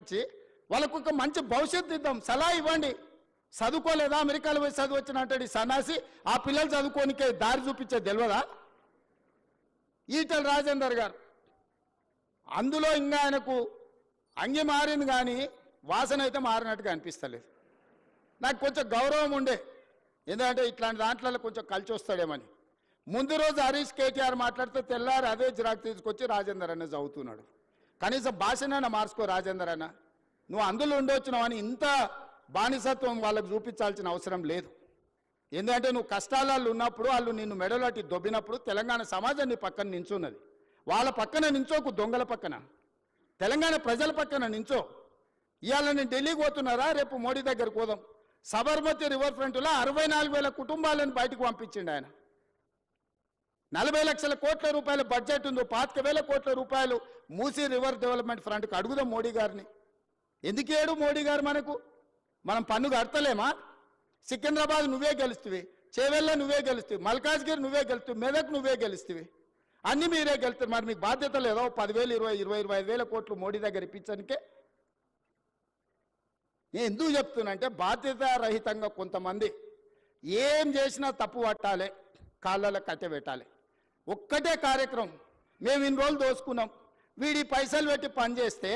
పంపించి వాళ్ళకు ఒక మంచి భవిష్యత్తు ఇద్దాం, సలహా ఇవ్వండి. చదువుకోలేదా, అమెరికాలో పోయి చదువు వచ్చిన అంటాడు ఈ సన్నాసి. ఆ పిల్లలు చదువుకోనికే దారి చూపించే తెలియదా? ఈటల రాజేందర్ గారు అందులో ఇంకా ఆయనకు అంగి మారింది కానీ వాసన అయితే మారినట్టుగా అనిపిస్తలేదు. నాకు కొంచెం గౌరవం ఉండే, ఎందుకంటే ఇట్లాంటి దాంట్లో కొంచెం కలిసి వస్తాడేమని. ముందు రోజు హరీష్ కేటీఆర్ మాట్లాడితే తెల్లారు అదే జిరాక్ తీసుకొచ్చి రాజేందర్ అన్న చదువుతున్నాడు. కనీసం భాషనైనా మార్చుకో రాజేందర్ అన్న, నువ్వు అందులో ఉండొచ్చినావు అని ఇంత బానిసత్వం వాళ్ళకు చూపించాల్సిన అవసరం లేదు. ఎందుకంటే నువ్వు కష్టాలలో ఉన్నప్పుడు వాళ్ళు నిన్ను మెడలటి దొబ్బినప్పుడు తెలంగాణ సమాజం నీ పక్కన నించున్నది. వాళ్ళ పక్కన నించోకు, దొంగల పక్కన, తెలంగాణ ప్రజల పక్కన నించో. ఇవాళ నేను ఢిల్లీకి పోతున్నారా, రేపు మోడీ దగ్గరకు పోదాం. సబర్మతి రివర్ ఫ్రంట్లో 64,000 కుటుంబాలను బయటకు పంపించిండు ఆయన. 40 లక్షల కోట్ల రూపాయల బడ్జెట్ ఉందో, 25,000 కోట్ల రూపాయలు మూసీ రివర్ డెవలప్మెంట్ ఫ్రంట్కి అడుగుదాం మోడీ గారిని. ఎందుకేడు మోడీ గారు మనకు? మనం పన్ను కడతలేమా? సికింద్రాబాద్ నువ్వే గెలుస్తువి, చేవెళ్ళ నువ్వే గెలుస్తువి, మల్కాజ్గిరి నువ్వే గెలుస్తువి, మెదక్ నువ్వే గెలుస్తువి, అన్నీ మీరే గెలుస్తారు. మరి మీకు బాధ్యత లేదో 10,000, 20,000, 25,000 కోట్లు మోడీ దగ్గర ఇప్పించడానికే? నేను ఎందుకు చెప్తున్నంటే బాధ్యత రహితంగా కొంతమంది ఏం చేసినా తప్పు పట్టాలి, కాళ్ళలో కట్టెబెట్టాలి. ఒక్కటే కార్యక్రమం, మేము ఇన్ని రోజులు దోసుకున్నాం, వీడి పైసలు పెట్టి పనిచేస్తే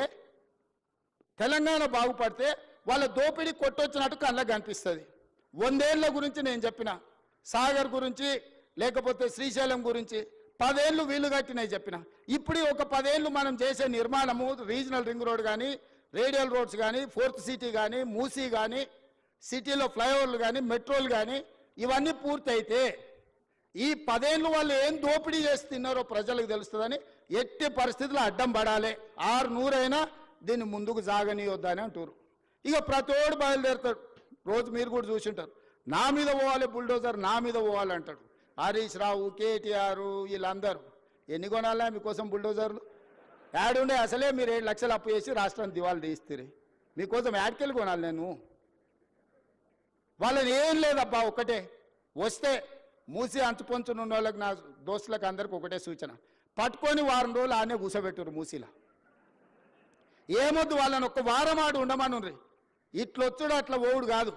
తెలంగాణ బాగుపడితే వాళ్ళ దోపిడీ కొట్టొచ్చినట్టు కళ్ళకు కనిపిస్తుంది. 100 ఏళ్ల గురించి నేను చెప్పిన, సాగర్ గురించి లేకపోతే శ్రీశైలం గురించి 10 ఏళ్ళు వీలు కట్టినవి చెప్పిన. ఇప్పుడు ఒక 10 ఏళ్ళు మనం చేసే నిర్మాణము, రీజనల్ రింగ్ రోడ్ కానీ, రేడియల్ రోడ్స్ కానీ, 4th సిటీ కానీ, మూసీ కానీ, సిటీలో ఫ్లైఓవర్లు కానీ, మెట్రోలు కానీ, ఇవన్నీ పూర్తయితే ఈ 10 ఏళ్ళు వాళ్ళు ఏం దోపిడీ చేసి తిన్నారో ప్రజలకు తెలుస్తుందని ఎట్టి పరిస్థితుల్లో అడ్డం పడాలి. 600 అయినా దీన్ని ముందుకు సాగనీయొద్దని అంటారు. ఇక ప్రతోడు బయలుదేరుతాడు. రోజు మీరు కూడా చూసింటారు, నా మీద పోవాలి బుల్డోజర్, నా మీద పోవాలి అంటాడు. హరీష్ రావు, కేటీఆర్, వీళ్ళందరూ ఎన్ని కొనాలా మీకోసం బుల్డోజర్లు? యాడుండే అసలే మీరు 7 లక్షలు అప్పు చేసి రాష్ట్రాన్ని దివాళి తీస్తారు. మీకోసం యాడ్కెళ్ళి కొనాలి నేను? వాళ్ళని ఏం లేదబ్బా, ఒకటే వస్తే మూసి అంచుపొంచునున్న వాళ్ళకి, నా దోస్తులకు అందరికి ఒకటే సూచన, పట్టుకొని వారం రోజులు ఆనే కూసబెట్టురు మూసీలా. ఏమొద్దు, వాళ్ళని ఒక్క వారం ఆడు ఉండమనుండ్రి. ఇట్లొచ్చుడు అట్లా ఓవుడు కాదు,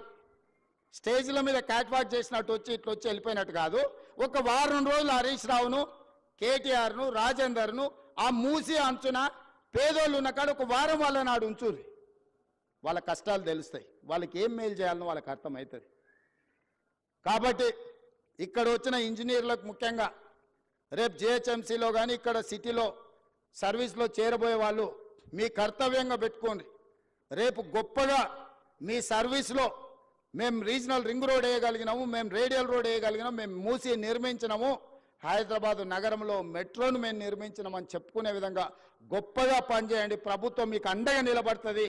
స్టేజ్ల మీద క్యాట్ వాక్ చేసినట్టు వచ్చి ఇట్లొచ్చి వెళ్ళిపోయినట్టు కాదు. ఒక వారం రోజులు హరీష్ రావును, కేటీఆర్ను, రాజేందర్ను ఆ మూసి అంచున పేదోళ్ళు ఉన్న కాడ ఒక వారం వాళ్ళ నాడు ఉంచుర్రి. వాళ్ళ కష్టాలు తెలుస్తాయి, వాళ్ళకి ఏం మేలు చేయాలనో వాళ్ళకి అర్థమవుతుంది. కాబట్టి ఇక్కడ వచ్చిన ఇంజనీర్లకు ముఖ్యంగా రేపు జిహెచ్ఎంసీలో కానీ ఇక్కడ సిటీలో సర్వీస్లో చేరబోయే వాళ్ళు మీ కర్తవ్యంగా పెట్టుకోండి. రేపు గొప్పగా మీ సర్వీస్లో మేము రీజనల్ రింగ్ రోడ్ వేయగలిగినాము, మేము రేడియల్ రోడ్ వేయగలిగినాము, మేము మూసి నిర్మించినాము, హైదరాబాద్ నగరంలో మెట్రోను మేము నిర్మించినామని చెప్పుకునే విధంగా గొప్పగా పనిచేయండి. ప్రభుత్వం మీకు అండగా నిలబడుతుంది.